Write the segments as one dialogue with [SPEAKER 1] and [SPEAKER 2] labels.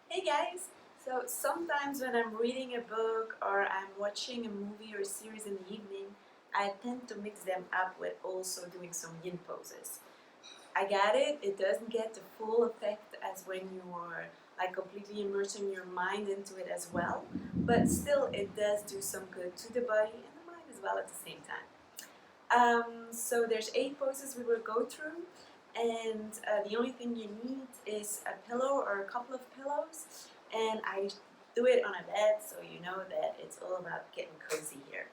[SPEAKER 1] Hey guys! So sometimes when I'm reading a book or I'm watching a movie or a series in the evening, I tend to mix them up with also doing some yin poses. I get it, it doesn't get the full effect as when you are like completely immersing your mind into it as well, but still it does do some good to the body and the mind as well at the same time. So there's 8 poses we will go through, and the only thing you need is a pillow or a couple of pillows, and I do it on a bed, so you know that it's all about getting cozy here.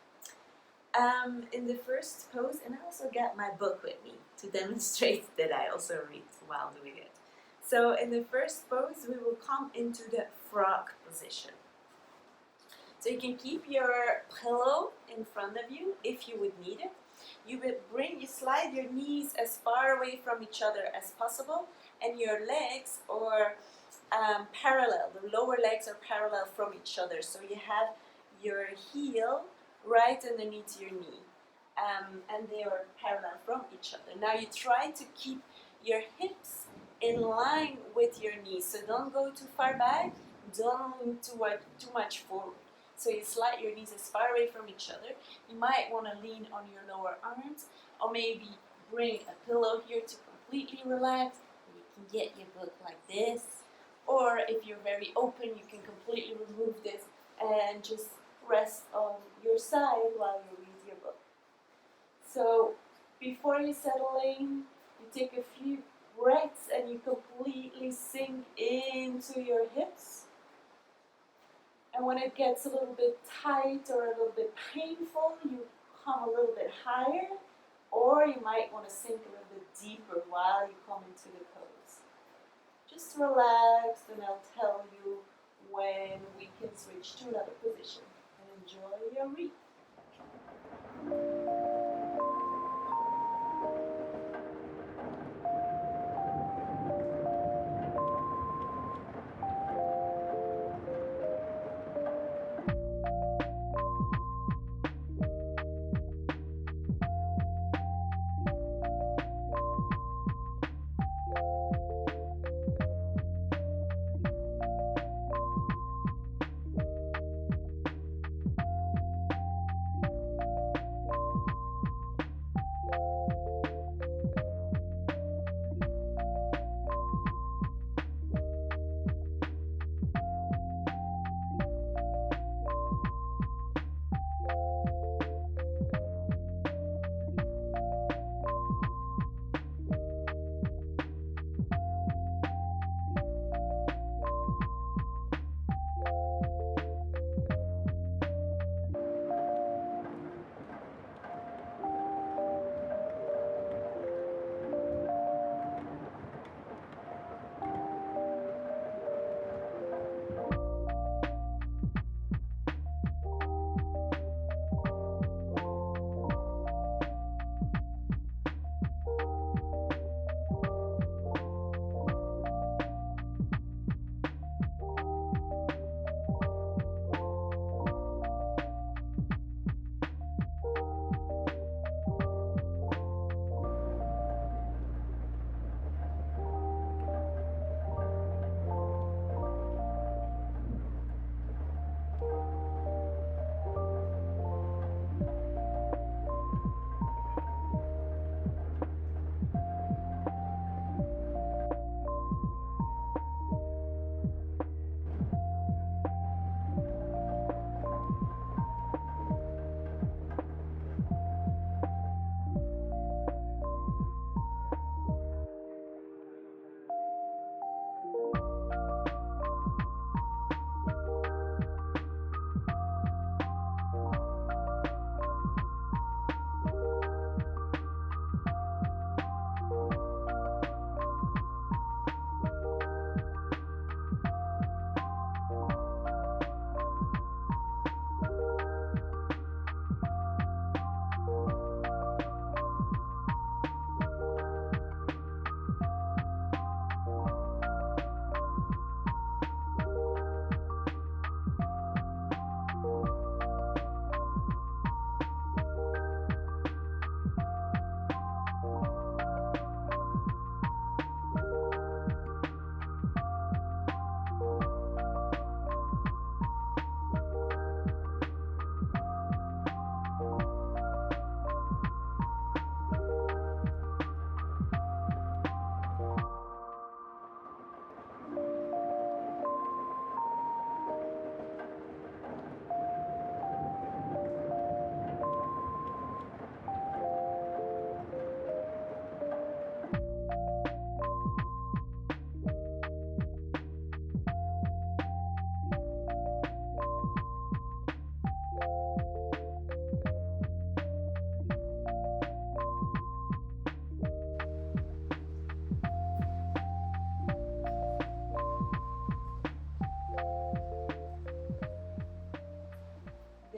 [SPEAKER 1] In the first pose, and I also got my book with me to demonstrate that I also read while doing it. So in the first pose, we will come into the frog position. So you can keep your pillow in front of you if you would need it. You slide your knees as far away from each other as possible, and your legs are parallel. The lower legs are parallel from each other, so you have your heel right underneath your knee, and they are parallel from each other. Now you try to keep your hips in line with your knees, so don't go too far back, don't move too much forward. So you slide your knees as far away from each other. You might want to lean on your lower arms, or maybe bring a pillow here to completely relax. You can get your book like this, or if you're very open, you can completely remove this and just rest on your side while you read your book. So before you settle in, you take a few breaths and you completely sink into your hips. And when it gets a little bit tight or a little bit painful, you come a little bit higher, or you might want to sink a little bit deeper while you come into the pose. Just relax, and I'll tell you when we can switch to another position. And enjoy your read.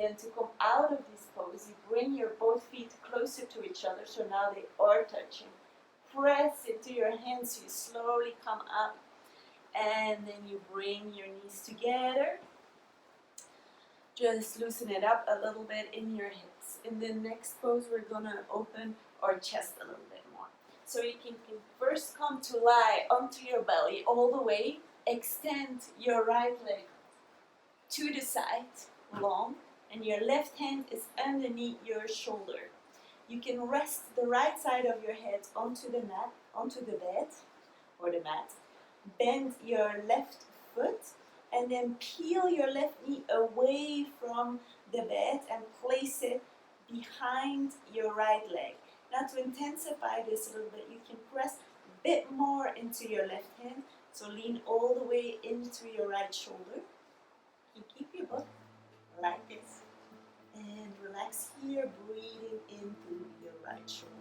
[SPEAKER 1] then to come out of this pose, you bring your both feet closer to each other, so now they are touching. Press into your hands, so you slowly come up, and then you bring your knees together. Just loosen it up a little bit in your hips. In the next pose, we're gonna open our chest a little bit more. So you can first come to lie onto your belly all the way. Extend your right leg to the side, long, and your left hand is underneath your shoulder. You can rest the right side of your head onto the mat, onto the bed or the mat. Bend your left foot and then peel your left knee away from the bed and place it behind your right leg. Now to intensify this a little bit, you can press a bit more into your left hand. So lean all the way into your right shoulder. You keep your butt like this. And relax here, breathing into your right shoulder.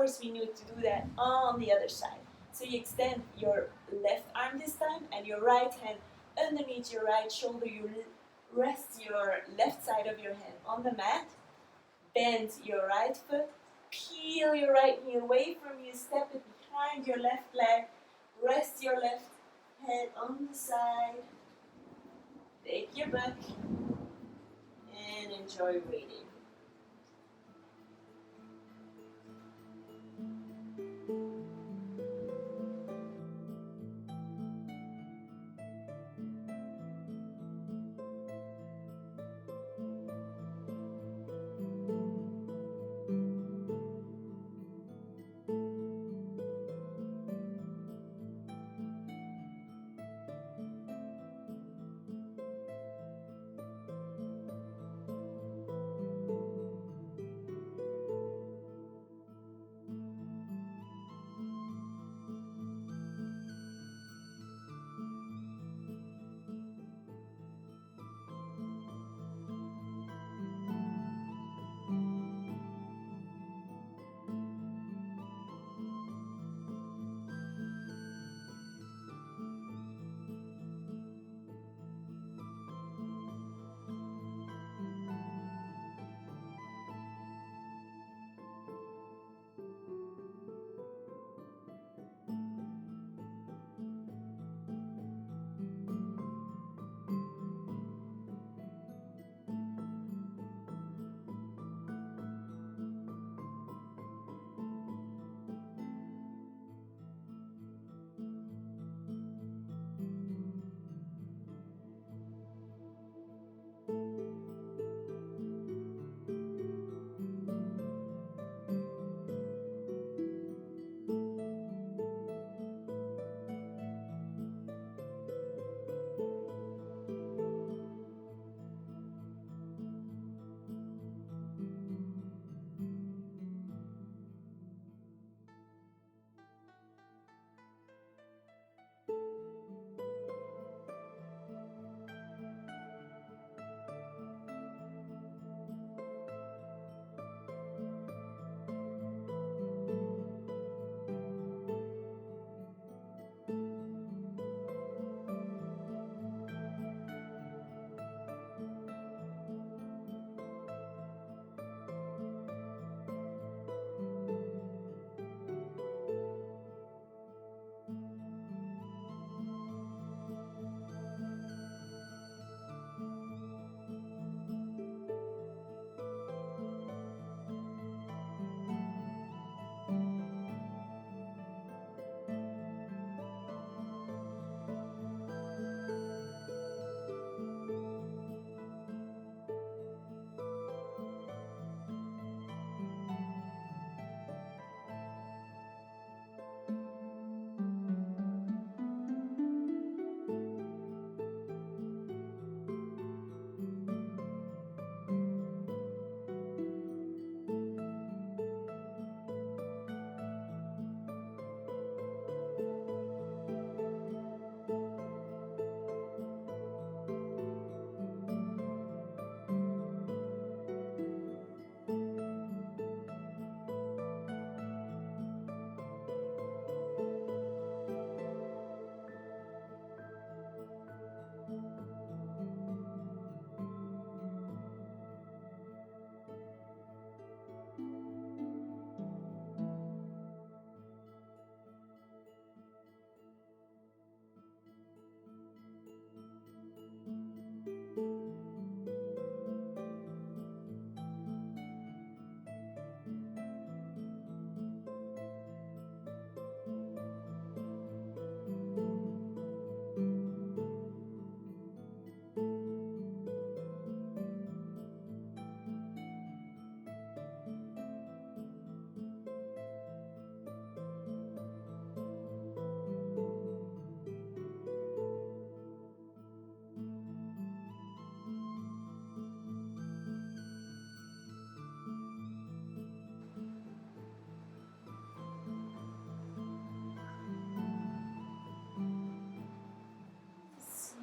[SPEAKER 1] course, we need to do that on the other side. So you extend your left arm this time and your right hand underneath your right shoulder. You rest your left side of your hand on the mat. Bend your right foot. Peel your right knee away from you. Step it behind your left leg. Rest your left hand on the side. Take your back and enjoy waiting.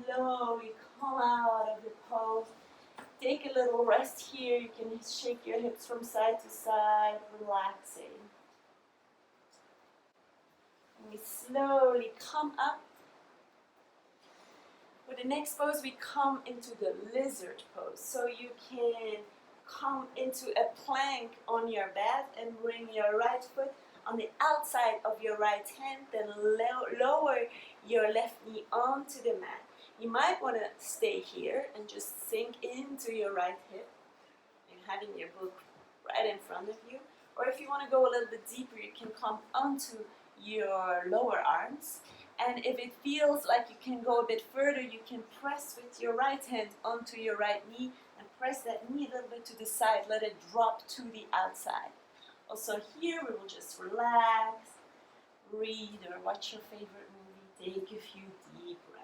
[SPEAKER 1] Slowly come out of the pose. Take a little rest here. You can shake your hips from side to side, relaxing. slowly come up. With the next pose, we come into the lizard pose. So you can come into a plank on your bed and bring your right foot on the outside of your right hand, then lower your left knee onto the mat. You might want to stay here and just sink into your right hip and having your book right in front of you. Or if you want to go a little bit deeper, you can come onto your lower arms. And if it feels like you can go a bit further, you can press with your right hand onto your right knee and press that knee a little bit to the side. Let it drop to the outside. Also here we will just relax, read or watch your favorite movie, take a few deep breaths.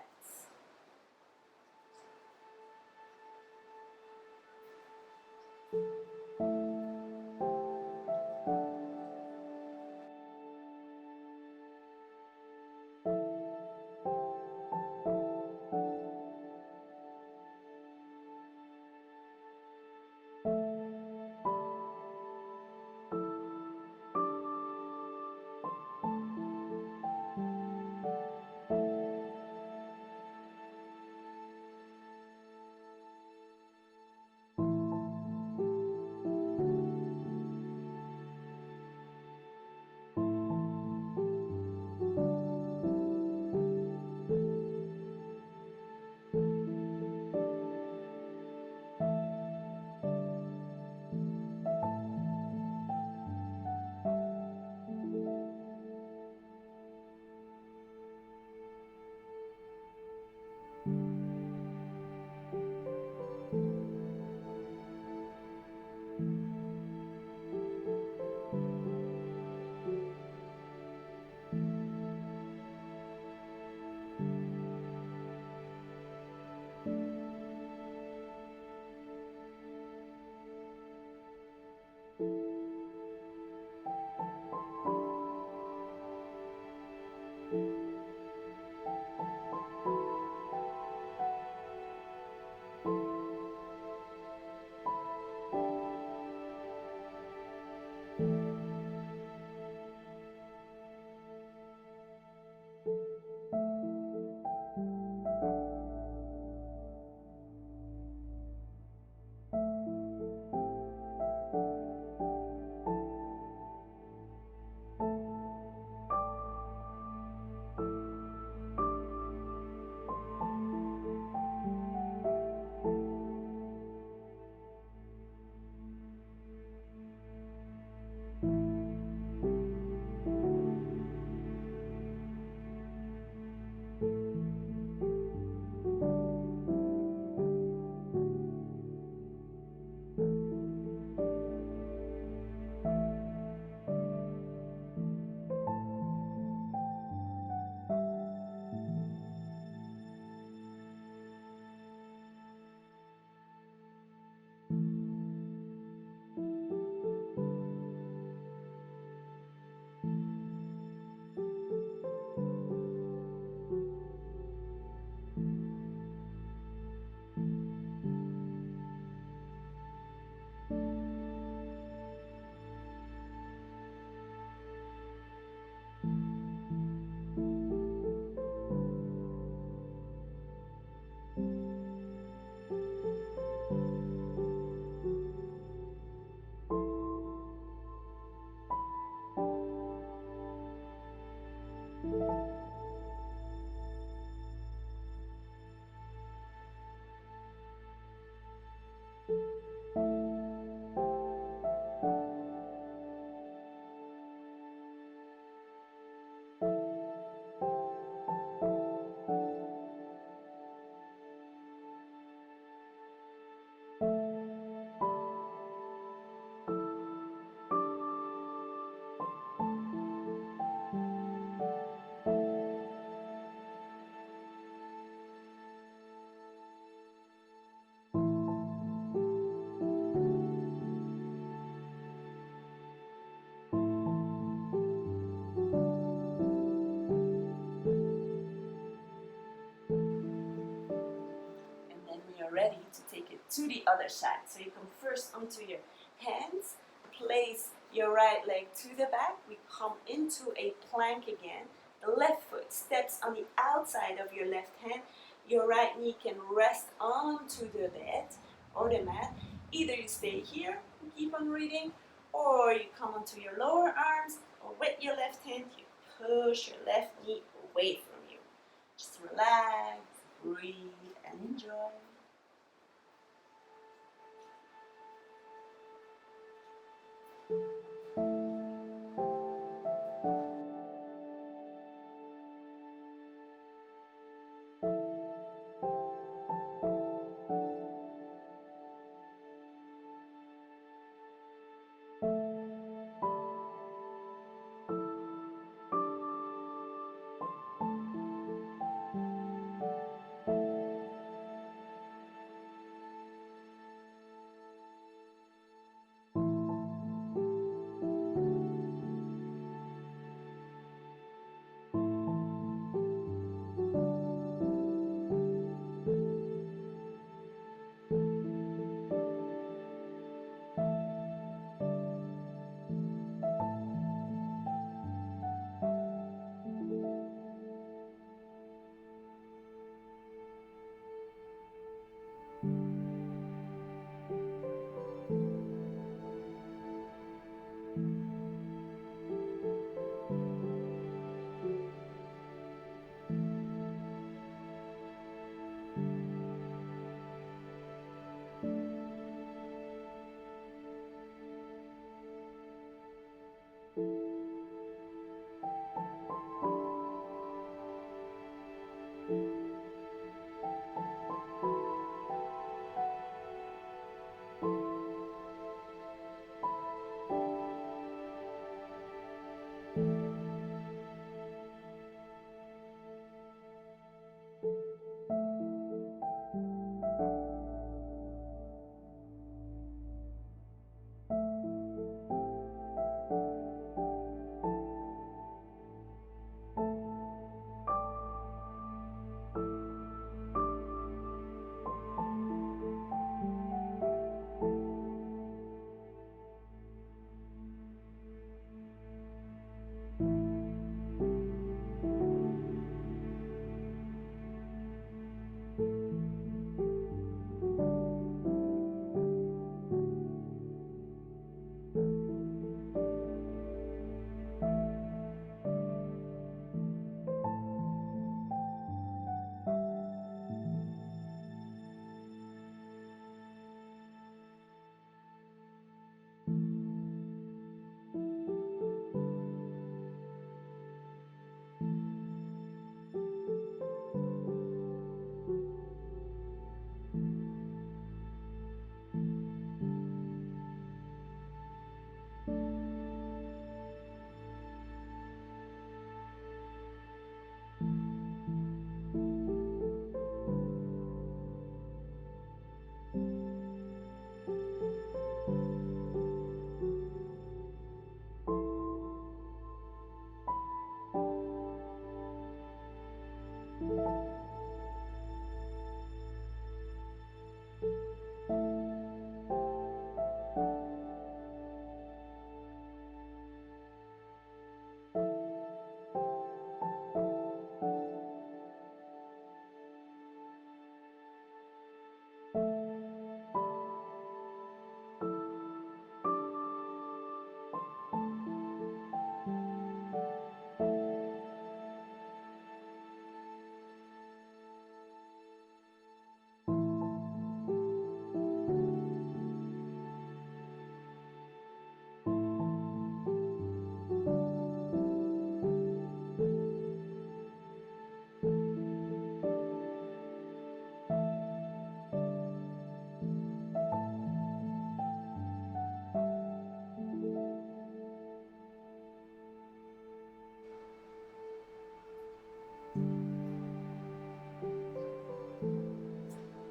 [SPEAKER 1] Ready to take it to the other side. So you come first onto your hands, place your right leg to the back. We come into a plank again. left foot steps on the outside of your left hand. Your right knee can rest onto the bed or the mat. Either you stay here and keep on reading, or you come onto your lower arms, or with your left hand, you push your left knee away from you. Just relax, breathe, and enjoy.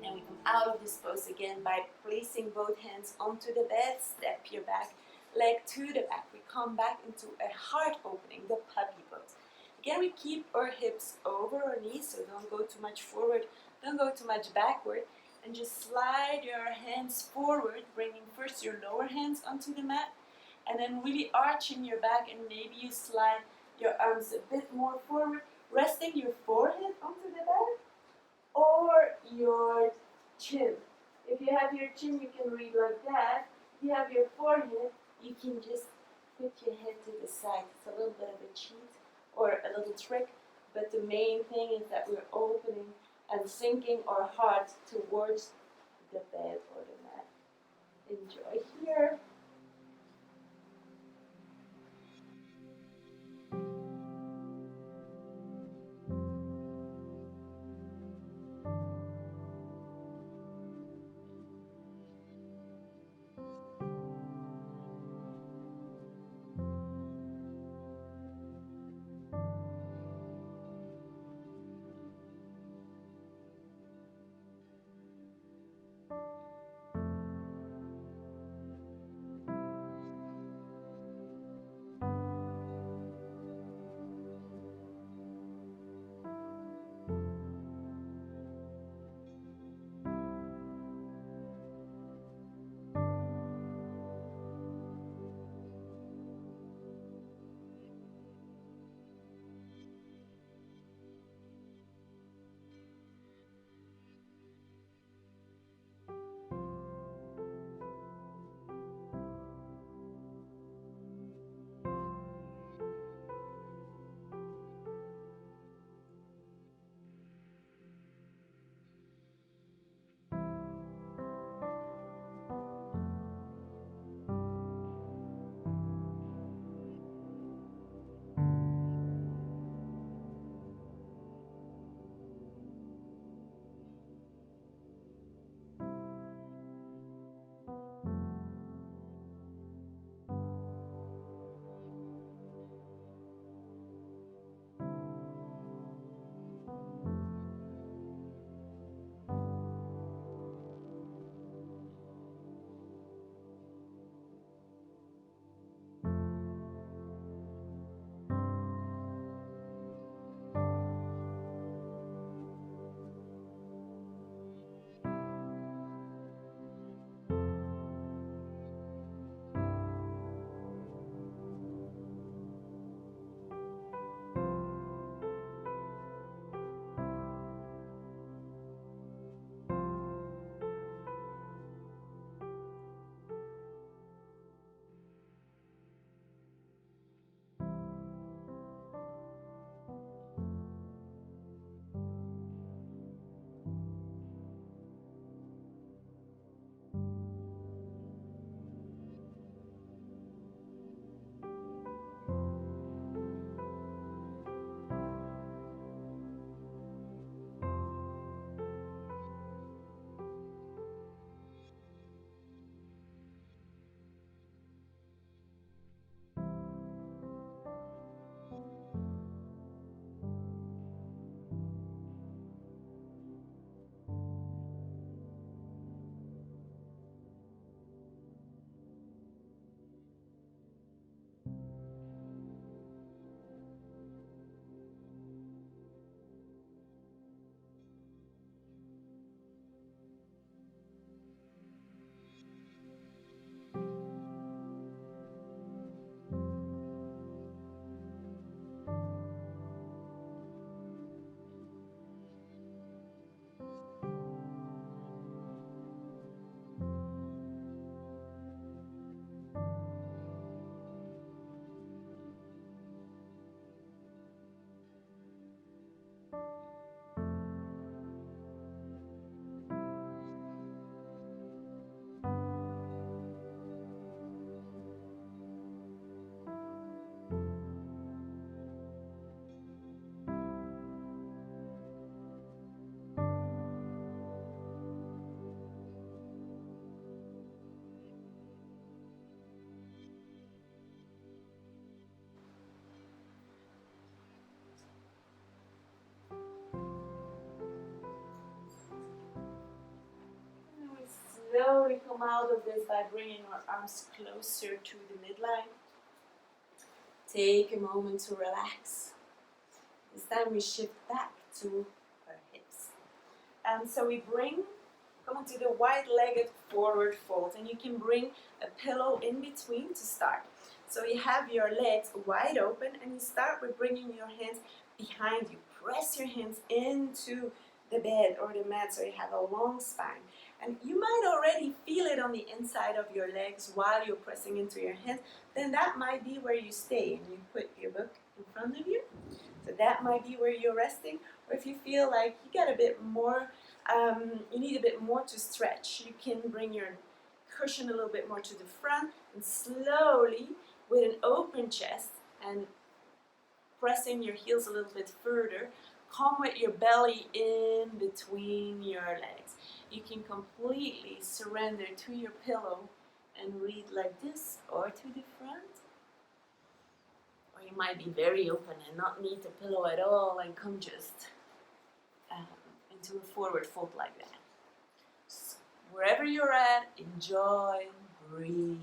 [SPEAKER 1] And we come out of this pose again by placing both hands onto the bed, step your back leg to the back. We come back into a heart opening, the puppy pose. Again, we keep our hips over our knees, so don't go too much forward, don't go too much backward, and just slide your hands forward, bringing first your lower hands onto the mat, and then really arching your back, and maybe you slide your arms a bit more forward, resting your forehead onto the bed or your chin. If you have your chin, you can read like that. If you have your forehead, you can just put your head to the side. It's a little bit of a cheat or a little trick, but the main thing is that we're opening and sinking our heart towards the bed or the mat. Enjoy here. And we slowly come out of this by bringing our arms closer to the midline. Take a moment to relax. This time we shift back to our hips. And so we come into the wide-legged forward fold, and you can bring a pillow in between to start. So you have your legs wide open and you start with bringing your hands behind you. Press your hands into the bed or the mat so you have a long spine. And you might already feel it on the inside of your legs while you're pressing into your hands. Then that might be where you stay and you put your book in front of you. So that might be where you're resting. Or if you feel like you get a bit more, you need a bit more to stretch, you can bring your cushion a little bit more to the front and slowly, with an open chest and pressing your heels a little bit further, come with your belly in between your legs. You can completely surrender to your pillow and read like this or to the front. Or you might be very open and not need the pillow at all and come just into a forward fold like that. So wherever you're at, enjoy, breathe.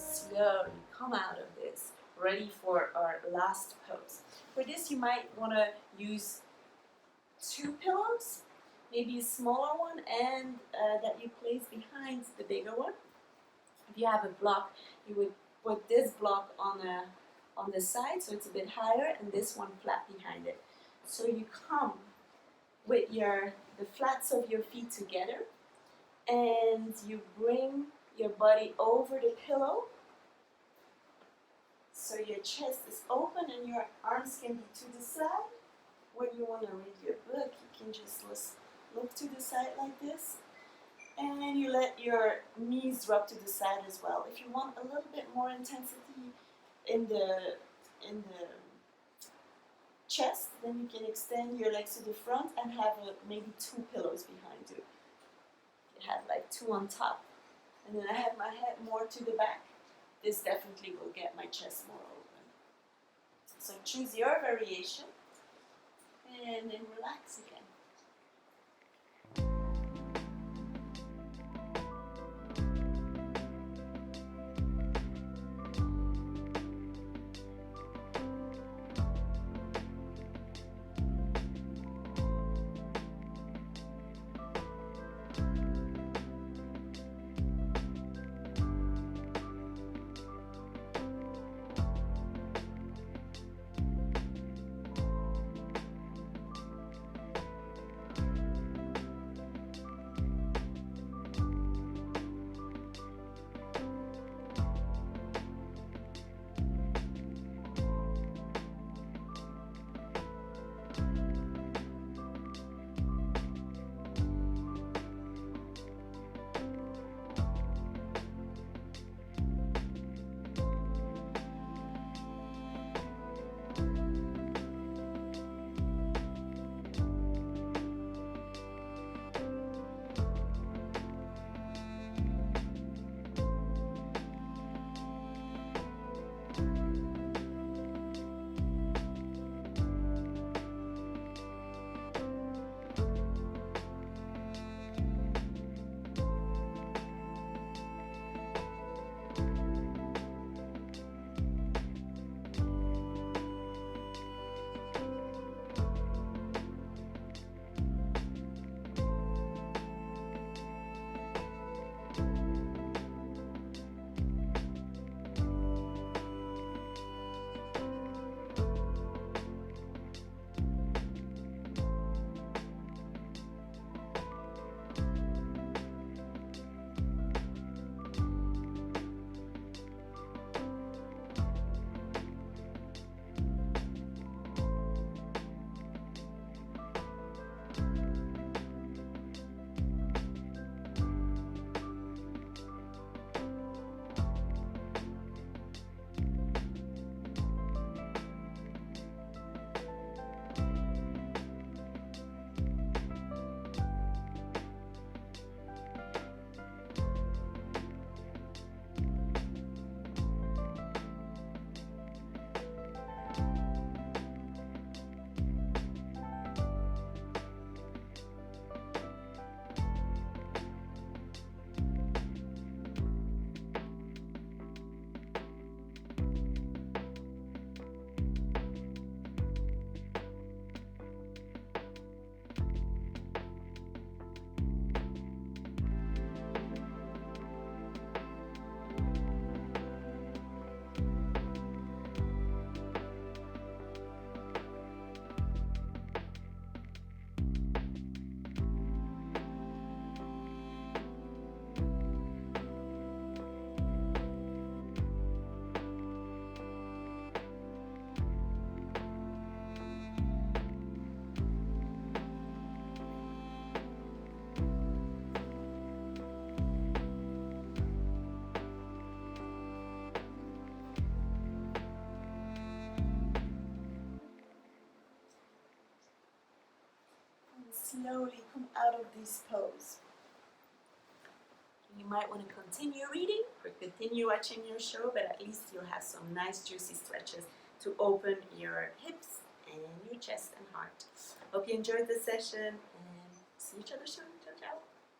[SPEAKER 1] Slowly come out of this, ready for our last pose. For this you might want to use 2 pillows, maybe a smaller one and that you place behind the bigger one. If you have a block, you would put this block on the side so it's a bit higher and this one flat behind it. So you come with the flats of your feet together and you bring your body over the pillow. So your chest is open and your arms can be to the side. When you want to read your book, you can just look to the side like this. And you let your knees drop to the side as well. If you want a little bit more intensity in the chest, then you can extend your legs to the front and have maybe 2 pillows behind you. You have like 2 on top. And then I have my head more to the back. This definitely will get my chest more open. So choose your variation and then relax again. Slowly come out of this pose. You might want to continue reading or continue watching your show, but at least you'll have some nice juicy stretches to open your hips and your chest and heart. Hope you enjoyed this session and see each other soon.